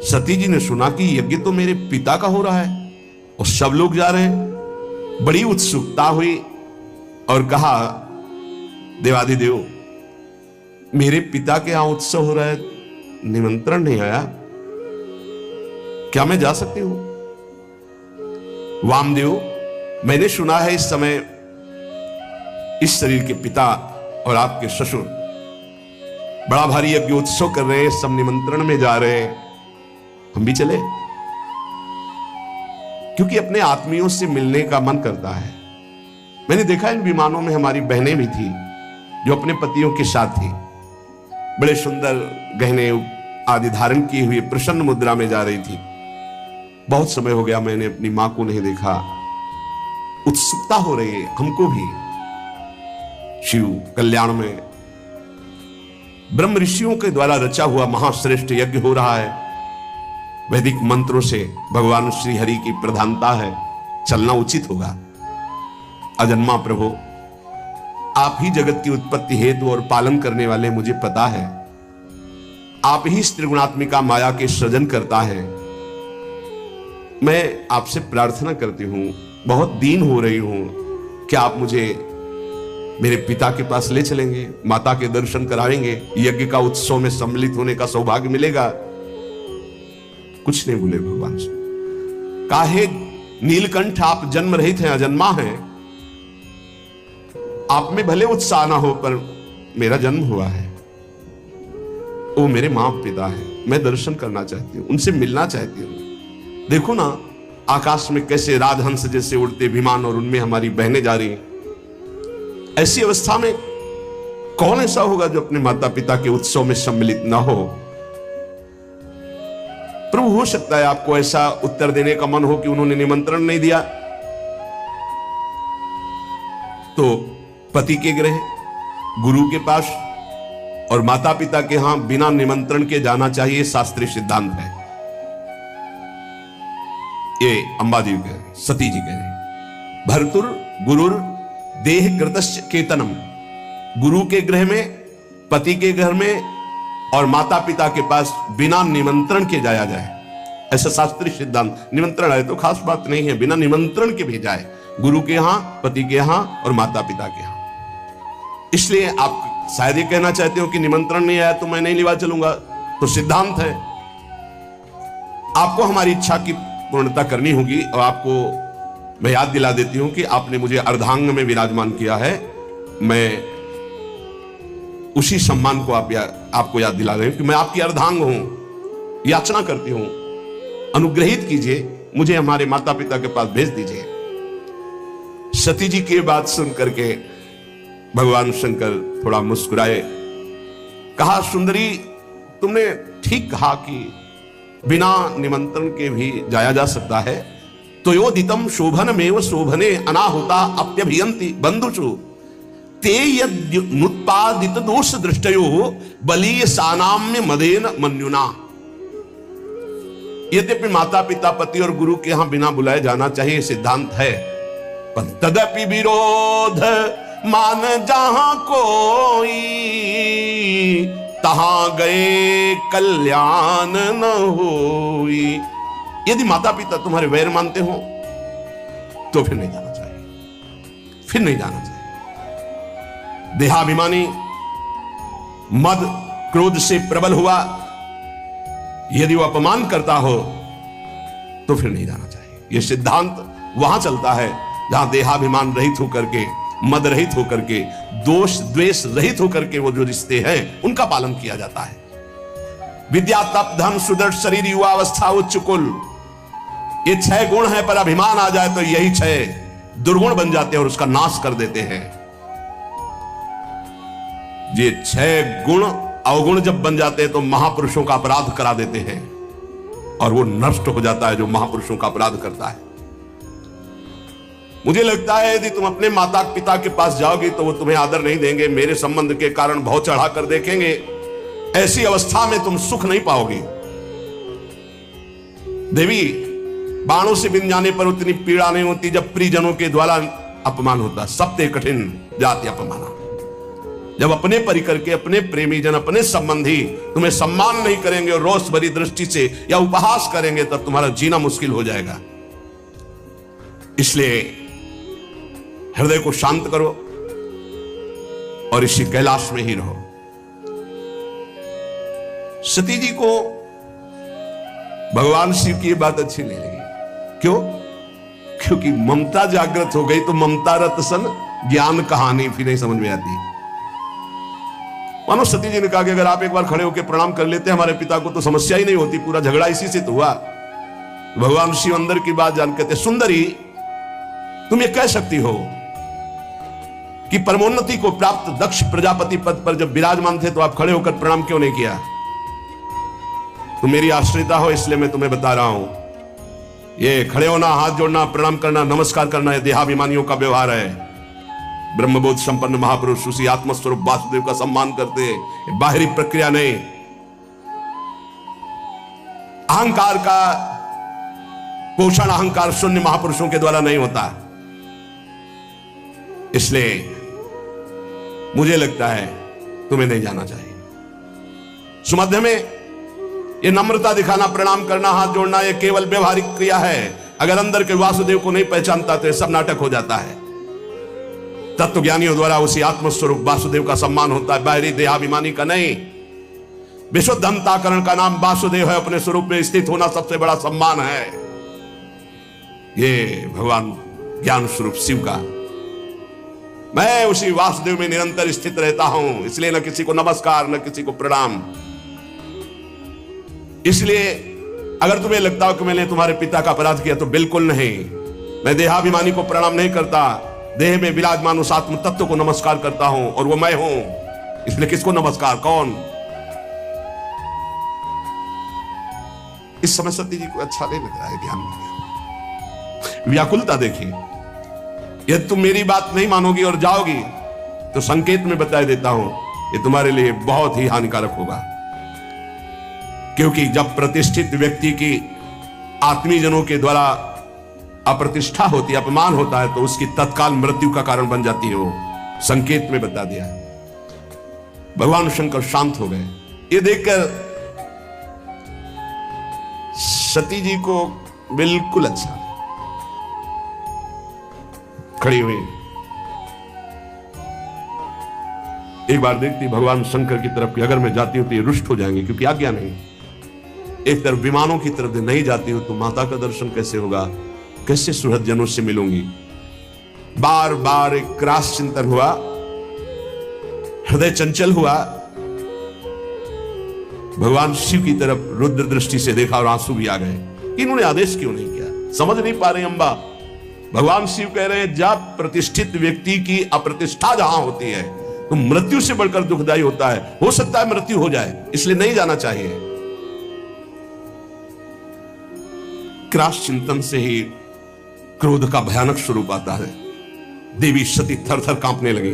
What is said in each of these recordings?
सती जी ने सुना कि यज्ञ तो मेरे पिता का हो रहा है और सब लोग जा रहे हैं। बड़ी उत्सुकता हुई और कहा, देवाधिदेव, मेरे पिता के यहां उत्सव हो रहा है, निमंत्रण नहीं आया, क्या मैं जा सकती हूं? वामदेव, मैंने सुना है इस समय इस शरीर के पिता और आपके ससुर बड़ा भारी यज्ञ उत्सव कर रहे हैं, सब निमंत्रण में जा रहे हैं, हम भी चले? क्योंकि अपने आत्मियों से मिलने का मन करता है। मैंने देखा इन विमानों में हमारी बहनें भी थी जो अपने पतियों के साथ थी, बड़े सुंदर गहने आदि धारण किए हुए प्रसन्न मुद्रा में जा रही थी। बहुत समय हो गया मैंने अपनी मां को नहीं देखा, उत्सुकता हो रही है हमको भी। शिव कल्याण में ब्रह्म ऋषियों के द्वारा रचा हुआ महाश्रेष्ठ यज्ञ हो रहा है, वैदिक मंत्रों से भगवान श्री हरि की प्रधानता है, चलना उचित होगा। अजन्मा प्रभु, आप ही जगत की उत्पत्ति हेतु और पालन करने वाले, मुझे पता है आप ही त्रिगुणात्मिका माया के सृजन करता है। मैं आपसे प्रार्थना करती हूं, बहुत दीन हो रही हूं, क्या आप मुझे मेरे पिता के पास ले चलेंगे, माता के दर्शन कराएंगे, यज्ञ का उत्सव में सम्मिलित होने का सौभाग्य मिलेगा? कुछ नहीं बोले भगवान से। काहे नीलकंठ, आप जन्म रहित हैं, अजन्मा हैं, आप में भले उत्साह ना हो पर मेरा जन्म हुआ है, वो मेरे मां पिता है, मैं दर्शन करना चाहती हूं, उनसे मिलना चाहती हूं। देखो ना आकाश में कैसे राजहंस जैसे उड़ते विमान और उनमें हमारी बहनें जा रही हैं। ऐसी अवस्था में कौन ऐसा होगा जो अपने माता पिता के उत्सव में सम्मिलित ना हो? प्रभु, हो सकता है आपको ऐसा उत्तर देने का मन हो कि उन्होंने निमंत्रण नहीं दिया, तो पति के गृह, गुरु के पास और माता पिता के यहां बिना निमंत्रण के जाना चाहिए, शास्त्रीय सिद्धांत है। ये अंबा जी कह रहे, सती जी कह रहे, भर्तुर गुरुर देह कृतस्य केतनम, गुरु के गृह में, पति के घर में और माता पिता के पास बिना निमंत्रण के जाया जाए, ऐसा शास्त्रीय सिद्धांत। निमंत्रण है तो खास बात नहीं है, बिना निमंत्रण के भेजा है, गुरु के यहां, पति के यहां और माता पिता के यहां। इसलिए आप शायद ये कहना चाहते हो कि निमंत्रण नहीं आया तो मैं नहीं लिवा चलूंगा, तो सिद्धांत है, आपको हमारी इच्छा की पूर्णता करनी होगी। और आपको मैं याद दिला देती हूं कि आपने मुझे अर्धांग में विराजमान किया है, मैं उसी सम्मान को आपको याद दिला रहे हूं कि मैं आपकी अर्धांग हूं, याचना करती हूं, अनुग्रहित कीजिए, मुझे हमारे माता पिता के पास भेज दीजिए। सती जी की बात सुन करके भगवान शंकर थोड़ा मुस्कुराए, कहा, सुंदरी, तुमने ठीक कहा कि बिना निमंत्रण के भी जाया जा सकता है। तो योदितम शोभनमेव शोभने अनाहुता अप्यभियंति बंधुषु ते यदुत्पादित दोष दृष्टयो बलीय सानाम्य मदेन मन्युना। यद्यपि माता पिता, पति और गुरु के यहां बिना बुलाए जाना चाहिए, सिद्धांत है, पर तदपि विरोध मान जहां कोई, तहां गए कल्याण न होई। यदि माता पिता तुम्हारे वैर मानते हो तो फिर नहीं जाना चाहिए, फिर नहीं जाना चाहिए। देहाभिमानी मद क्रोध से प्रबल हुआ, यदि वो अपमान करता हो तो फिर नहीं जाना चाहिए। यह सिद्धांत वहां चलता है जहां देहाभिमान रहित होकर के, मद रहित होकर के, दोष द्वेष रहित होकर के वो जो रिश्ते हैं उनका पालन किया जाता है। विद्या, तप, धन, सुदृढ़ शरीर, युवावस्था, उच्च कुल, ये 6 गुण है, पर अभिमान आ जाए तो यही 6 दुर्गुण बन जाते हैं और उसका नाश कर देते हैं। ये 6 गुण अवगुण जब बन जाते हैं तो महापुरुषों का अपराध करा देते हैं और वो नष्ट हो जाता है जो महापुरुषों का अपराध करता है। मुझे लगता है यदि तुम अपने माता पिता के पास जाओगे तो वो तुम्हें आदर नहीं देंगे, मेरे संबंध के कारण बहुत चढ़ा कर देखेंगे। ऐसी अवस्था में तुम सुख नहीं पाओगे। देवी, बाणों से बिन जाने पर उतनी पीड़ा नहीं होती जब प्रियजनों के द्वारा अपमान होता। सत्य कठिन जाति अपमाना। जब अपने परिकर के, अपने प्रेमी जन, अपने संबंधी तुम्हें सम्मान नहीं करेंगे और रोष भरी दृष्टि से या उपहास करेंगे, तब तुम्हारा जीना मुश्किल हो जाएगा। इसलिए हृदय को शांत करो और इसी कैलाश में ही रहो। सती जी को भगवान शिव की बात अच्छी नहीं लगी। क्यों? क्योंकि ममता जागृत हो गई तो ममता रत सन ज्ञान कहानी फिर नहीं समझ में आती। मानो सती जी ने कहा कि अगर आप एक बार खड़े होकर प्रणाम कर लेते हमारे पिता को तो समस्या ही नहीं होती, पूरा झगड़ा इसी से तो हुआ। भगवान शिव अंदर की बात जान कहते, सुंदरी तुम ये कह सकती हो कि परमोन्नति को प्राप्त दक्ष प्रजापति पद पर जब विराजमान थे तो आप खड़े होकर प्रणाम क्यों नहीं किया? तुम मेरी आश्रिता हो इसलिए मैं तुम्हें बता रहा हूं, ये खड़े होना, हाथ जोड़ना, प्रणाम करना, नमस्कार करना, ये देहाभिमानियों का व्यवहार है। ब्रह्मबोध संपन्न महापुरुष उसी आत्मस्वरूप वासुदेव का सम्मान करते हैं, बाहरी प्रक्रिया नहीं। अहंकार का पोषण अहंकार शून्य महापुरुषों के द्वारा नहीं होता। इसलिए मुझे लगता है तुम्हें नहीं जाना चाहिए। सुमध्य में ये नम्रता दिखाना, प्रणाम करना, हाथ जोड़ना, ये केवल व्यवहारिक क्रिया है। अगर अंदर के वासुदेव को नहीं पहचानता तो ये सब नाटक हो जाता है। तत्वज्ञानियों द्वारा उसी आत्मस्वरूप वासुदेव का सम्मान होता है, बाहरी देहाभिमानी का नहीं। विशुद्ध अंतःकरण का नाम वासुदेव है, अपने स्वरूप में स्थित होना सबसे बड़ा सम्मान है। ये भगवान ज्ञान स्वरूप शिव का, मैं उसी वासुदेव में निरंतर स्थित रहता हूं, इसलिए न किसी को नमस्कार न किसी को प्रणाम। इसलिए अगर तुम्हें लगता हो कि मैंने तुम्हारे पिता का अपराध किया तो बिल्कुल नहीं। मैं देहाभिमानी को प्रणाम नहीं करता, देह में विराजमान उस आत्म तत्व को नमस्कार करता हूं और वो मैं हूं। इसलिए किसको नमस्कार? कौन? इस समय सती जी को अच्छा नहीं लग रहा है। ध्यान में व्याकुलता देखिए। यदि तुम मेरी बात नहीं मानोगी और जाओगी तो संकेत में बता देता हूं, ये तुम्हारे लिए बहुत ही हानिकारक होगा। क्योंकि जब प्रतिष्ठित व्यक्ति की आत्मीजनों के द्वारा अप्रतिष्ठा होती है, अपमान होता है, तो उसकी तत्काल मृत्यु का कारण बन जाती है। वो संकेत में बता दिया। भगवान शंकर शांत हो गए। ये देखकर सती जी को बिल्कुल अच्छा खड़ी हुई। एक बार देखती भगवान शंकर की तरफ कि अगर मैं जाती हूं तो ये रुष्ट हो जाएंगे, क्योंकि आज्ञा नहीं। एक तरफ विमानों की तरफ नहीं जाती हूं तो माता का दर्शन कैसे होगा, कैसे सुहृदजनों से मिलूंगी। बार बार एक क्रास चिंतन हुआ, हृदय चंचल हुआ। भगवान शिव की तरफ रुद्र दृष्टि से देखा और आंसू भी आ गए। इन्होंने आदेश क्यों नहीं किया? समझ नहीं पा रहे अम्बा। भगवान शिव कह रहे हैं जब प्रतिष्ठित व्यक्ति की अप्रतिष्ठा जहां होती है तो मृत्यु से बढ़कर दुखदायी होता है। हो सकता है मृत्यु हो जाए, इसलिए नहीं जाना चाहिए। क्रास चिंतन से ही क्रोध का भयानक स्वरूप आता है। देवी सती थर थर कांपने लगी।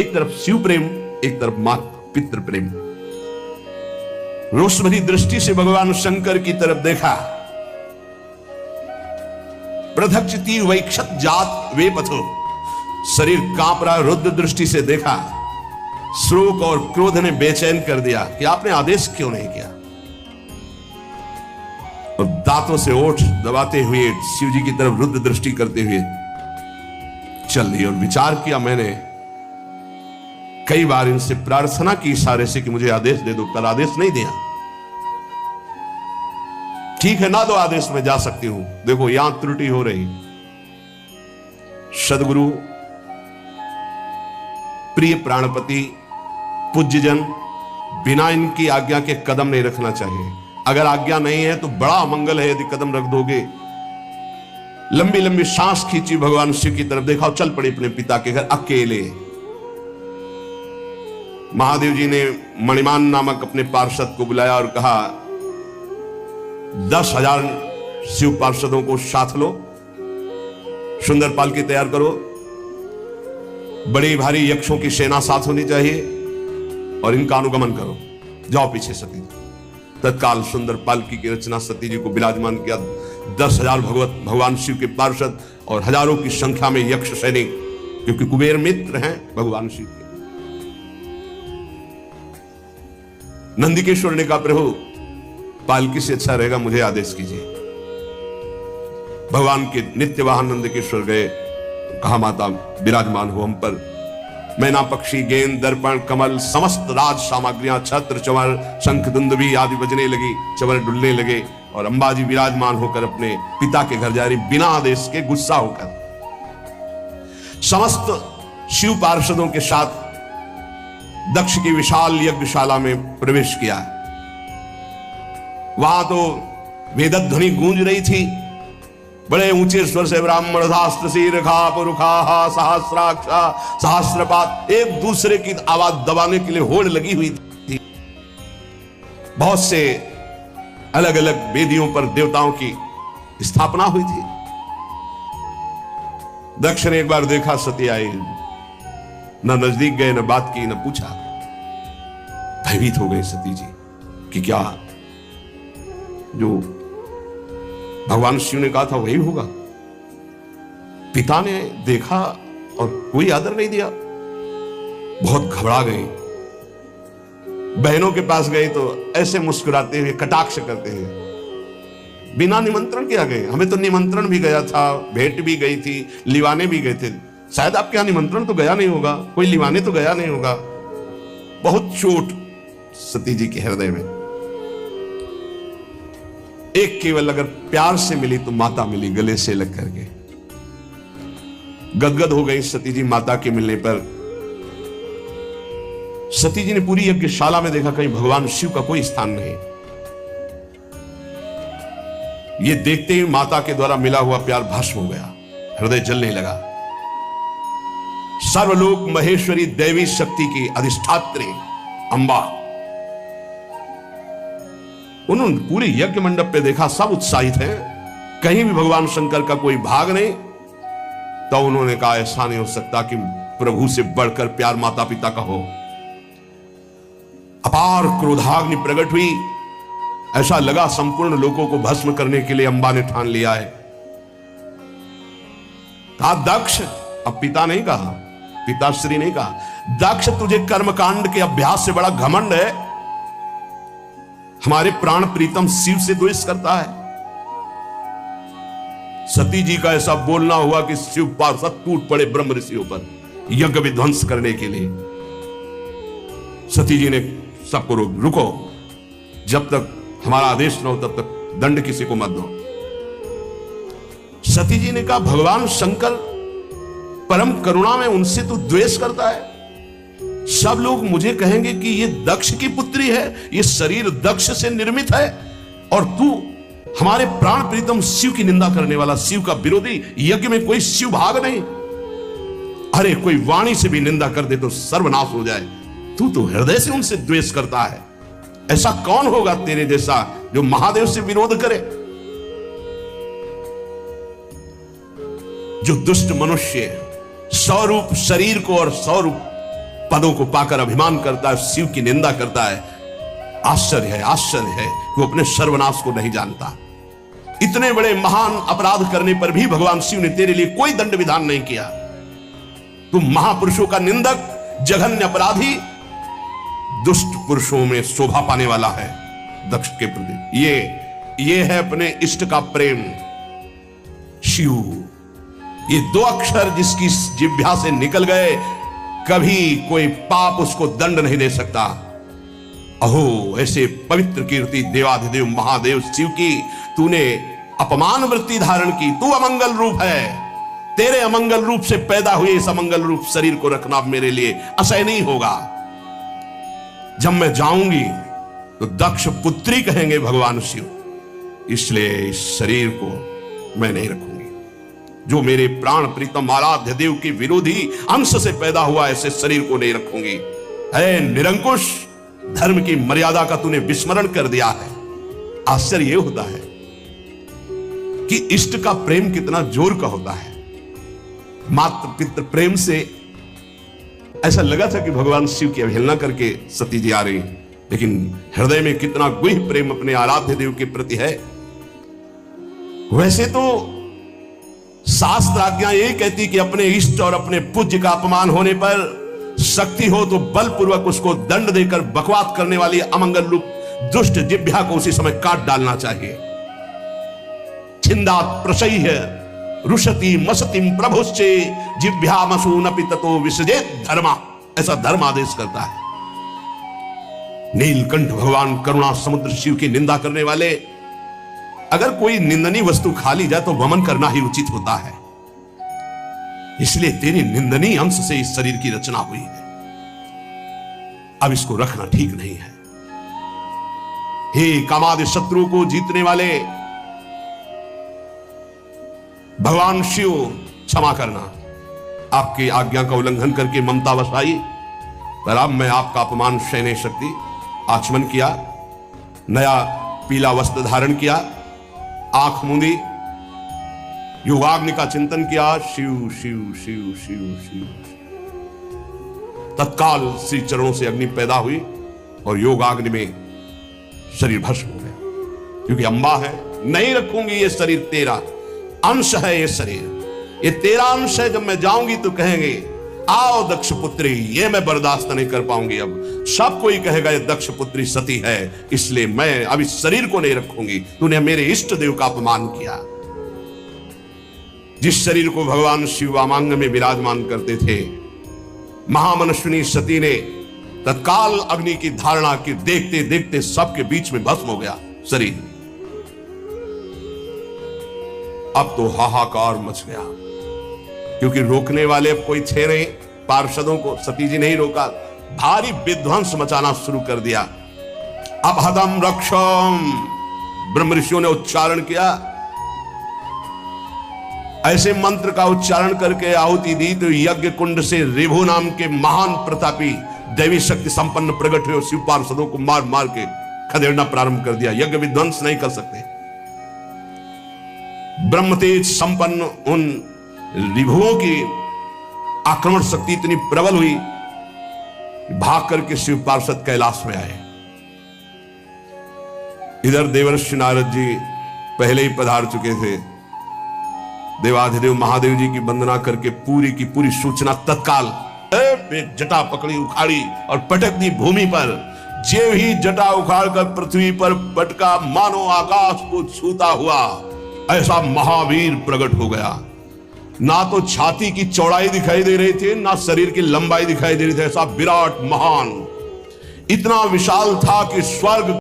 एक तरफ शिव प्रेम, एक तरफ मात पितृ प्रेम। रोष भरी दृष्टि से भगवान शंकर की तरफ देखा। प्रधक्षति वैक्षत जात वे पथो, शरीर कांप रहा। रुद्र दृष्टि से देखा। शोक और क्रोध ने बेचैन कर दिया कि आपने आदेश क्यों नहीं किया। और दांतों से ओठ दबाते हुए शिव जी की तरफ रुद्र दृष्टि करते हुए चल रही। और विचार किया मैंने, कई बार इनसे प्रार्थना की इशारे से कि मुझे आदेश दे दो, पर आदेश नहीं दिया। ठीक है ना दो आदेश, में जा सकती हूं। देखो यहां त्रुटि हो रही। सदगुरु, प्रिय प्राणपति, पूज्यजन, बिना इनकी आज्ञा के कदम नहीं रखना चाहिए। अगर आज्ञा नहीं है तो बड़ा अमंगल है यदि कदम रख दोगे। लंबी लंबी सांस खींची, भगवान शिव की तरफ देखा और चल पड़ी अपने पिता के घर अकेले। महादेव जी ने मणिमान नामक अपने पार्षद को बुलाया और कहा 10,000 शिव पार्षदों को साथ लो, सुंदर पालकी तैयार करो, बड़ी भारी यक्षों की सेना साथ होनी चाहिए और इनका अनुगमन करो। जाओ पीछे सती। तत्काल सुंदर पालकी की रचना सती जी को विराजमान किया। 10,000 भगवान शिव के पार्षद और हजारों की संख्या में यक्ष सैनिक, क्योंकि कुबेर मित्र हैं भगवान शिव के। नंदिकेश्वर ने कहा प्रभु पालकी से अच्छा रहेगा मुझे आदेश कीजिए। भगवान के नित्य वाहन नंदिकेश्वर गए, कहा माता विराजमान हो हम पर। मैना पक्षी, गेंद, दर्पण, कमल, समस्त राज सामग्रियां, छत्र, चंवर, शंख, दुंदुभी आदि बजने लगी, चंवर डुलने लगे और अंबाजी विराजमान होकर अपने पिता के घर जा रही, बिना आदेश के, गुस्सा होकर। समस्त शिव पार्षदों के साथ दक्ष की विशाल यज्ञशाला में प्रवेश किया। वहां तो वेदध्वनि गूंज रही थी, बड़े ऊंचे स्वर से ब्राह्मण शास्त्र शीर्षा पुरुखा सहस्राक्षा सहस्रपात, एक दूसरे की आवाज दबाने के लिए होड़ लगी हुई थी। बहुत से अलग अलग वेदियों पर देवताओं की स्थापना हुई थी। दक्ष ने एक बार देखा सती आई, न नजदीक गए, न बात की, न पूछा। भयभीत हो गई सती जी कि क्या जो भगवान शिव ने कहा था वही होगा। पिता ने देखा और कोई आदर नहीं दिया, बहुत घबरा गई। बहनों के पास गई तो ऐसे मुस्कुराते हुए कटाक्ष करते हुए, बिना निमंत्रण के आ गए। हमें तो निमंत्रण भी गया था, भेंट भी गई थी, लिवाने भी गए थे, शायद आपके यहां निमंत्रण तो गया नहीं होगा, कोई लिवाने तो गया नहीं होगा। बहुत चोट सती जी के हृदय में। एक केवल अगर प्यार से मिली तो माता मिली, गले से लग करके। गदगद हो गई सती जी माता के मिलने पर। सती जी ने पूरी यज्ञशाला में देखा कहीं भगवान शिव का कोई स्थान नहीं। ये देखते ही माता के द्वारा मिला हुआ प्यार भस्म हो गया, हृदय जलने लगा। सर्वलोक महेश्वरी देवी शक्ति की अधिष्ठात्री अंबा, उन्होंने पूरे यज्ञ मंडप पे देखा, सब उत्साहित हैं, कहीं भी भगवान शंकर का कोई भाग नहीं। तो उन्होंने कहा ऐसा नहीं हो सकता कि प्रभु से बढ़कर प्यार माता पिता का हो। अपार क्रोधाग्नि प्रकट हुई, ऐसा लगा संपूर्ण लोगों को भस्म करने के लिए अंबा ने ठान लिया है। कहा दक्ष, अब पिता नहीं कहा, पिताश्री नहीं कहा, दक्ष तुझे कर्मकांड के अभ्यास से बड़ा घमंड है, हमारे प्राण प्रीतम शिव से द्वेष करता है। सती जी का ऐसा बोलना हुआ कि शिव पार्षद टूट पड़े ब्रह्म ऋषियों पर यज्ञ विध्वंस करने के लिए। सती जी ने सबको रुको, जब तक हमारा आदेश न हो तब तक दंड किसी को मत दो। सती जी ने कहा भगवान शंकर परम करुणा में, उनसे तो द्वेष करता है। सब लोग मुझे कहेंगे कि ये दक्ष की पुत्री है, ये शरीर दक्ष से निर्मित है, और तू हमारे प्राण प्रीतम शिव की निंदा करने वाला, शिव का विरोधी, यज्ञ में कोई शिव भाग नहीं। अरे कोई वाणी से भी निंदा कर दे तो सर्वनाश हो जाए, तू तो हृदय से उनसे द्वेष करता है। ऐसा कौन होगा तेरे जैसा जो महादेव से विरोध करे। जो दुष्ट मनुष्य स्वरूप शरीर को और स्वरूप पदों को पाकर अभिमान करता है, शिव की निंदा करता है, आश्चर्य है वो अपने सर्वनाश को नहीं जानता। इतने बड़े महान अपराध करने पर भी भगवान शिव ने तेरे लिए कोई दंड विधान नहीं किया। तू महापुरुषों का निंदक, जघन्य अपराधी, दुष्ट पुरुषों में शोभा पाने वाला है दक्ष के प्रति। ये है अपने इष्ट का प्रेम शिव। ये दो अक्षर जिसकी जिह्वा से निकल गए, कभी कोई पाप उसको दंड नहीं दे सकता। अहो ऐसे पवित्र कीर्ति देवाधिदेव महादेव शिव की तूने अपमान वृत्ति धारण की। तू अमंगल रूप है, तेरे अमंगल रूप से पैदा हुए इस अमंगल रूप शरीर को रखना मेरे लिए असह्य नहीं होगा। जब मैं जाऊंगी तो दक्ष पुत्री कहेंगे भगवान शिव, इसलिए इस शरीर को मैं नहीं रखूंगी। जो मेरे प्राण प्रीतम आराध्य देव के विरोधी अंश से पैदा हुआ ऐसे शरीर को नहीं रखूंगी। है निरंकुश, धर्म की मर्यादा का तूने विस्मरण कर दिया है। आश्चर्य यह होता है कि इष्ट का प्रेम कितना जोर का होता है। मात्र पितृ प्रेम से ऐसा लगा था कि भगवान शिव की अवहेलना करके सती जी आ रही, लेकिन हृदय में कितना गुह प्रेम अपने आराध्य देव के प्रति है। वैसे तो शास्त्र आज्ञा यही कहती कि अपने इष्ट और अपने पूज्य का अपमान होने पर शक्ति हो तो बलपूर्वक उसको दंड देकर बकवाद करने वाली अमंगल रूप दुष्ट जिह्वा को उसी समय काट डालना चाहिए। छिंदात प्रशय्य रुषति मसतिम प्रभुश्चे जिह्वामसूनपि ततो विसजेत धर्मा, ऐसा धर्म आदेश करता है। नीलकंठ भगवान करुणा समुद्र शिव की निंदा करने वाले, अगर कोई निंदनीय वस्तु खा ली जाए तो वमन करना ही उचित होता है। इसलिए तेरी निंदनीय अंश से इस शरीर की रचना हुई है, अब इसको रखना ठीक नहीं है। हे कामादि शत्रु को जीतने वाले भगवान शिव, क्षमा करना, आपकी आज्ञा का उल्लंघन करके ममता वसाई, पर अब मैं आपका अपमान सह नहीं सकती। आचमन किया, नया पीला वस्त्र धारण किया, आंख मूंदी, योगाग्नि का चिंतन किया, शिव शिव शिव शिव शिव। तत्काल श्री चरणों से अग्नि पैदा हुई और योगाग्नि में शरीर भस्म हो गया। क्योंकि अम्बा है, नहीं रखूंगी ये शरीर, तेरा अंश है ये शरीर, ये तेरा अंश है। जब मैं जाऊंगी तो कहेंगे आओ दक्ष पुत्री, ये मैं बर्दाश्त नहीं कर पाऊंगी। अब सब कोई कहेगा ये दक्ष पुत्री सती है, इसलिए मैं अब इस शरीर को नहीं रखूंगी। तूने मेरे इष्ट देव का अपमान किया। जिस शरीर को भगवान शिव वामांग में विराजमान करते थे, महामनस्विनी सती ने तत्काल अग्नि की धारणा की, देखते देखते सबके बीच में भस्म हो गया शरीर। अब तो हाहाकार मच गया, क्योंकि रोकने वाले अब कोई थे नहीं। पार्षदों को सती जी ने ही रोका, भारी विध्वंस मचाना शुरू कर दिया। अब हदम रक्षम ब्रह्म ऋषियों ने उच्चारण किया, ऐसे मंत्र का उच्चारण करके आहुति दी तो यज्ञ कुंड से रिभु नाम के महान प्रतापी दैवी शक्ति संपन्न प्रकट हुए और शिव पार्षदों को मार मार के खदेड़ना प्रारंभ कर दिया। यज्ञ विध्वंस नहीं कर सकते। ब्रह्म तेज संपन्न उन रिभुओं की आक्रमण शक्ति इतनी प्रबल हुई, भाग करके शिव पार्षद कैलाश में आए। इधर देवर्षि नारद जी पहले ही पधार चुके थे। देवाधिदेव महादेव जी की वंदना करके पूरी की पूरी सूचना तत्काल जटा पकड़ी, उखाड़ी और पटक दी भूमि पर। जे ही जटा उखाड़ कर पृथ्वी पर पटका, मानो आकाश को छूता हुआ ऐसा महावीर प्रकट हो गया। ना तो छाती की चौड़ाई दिखाई दे रही थी, ना शरीर की लंबाई दिखाई दे रही थी। ऐसा विराट महान, इतना विशाल था कि स्वर्ग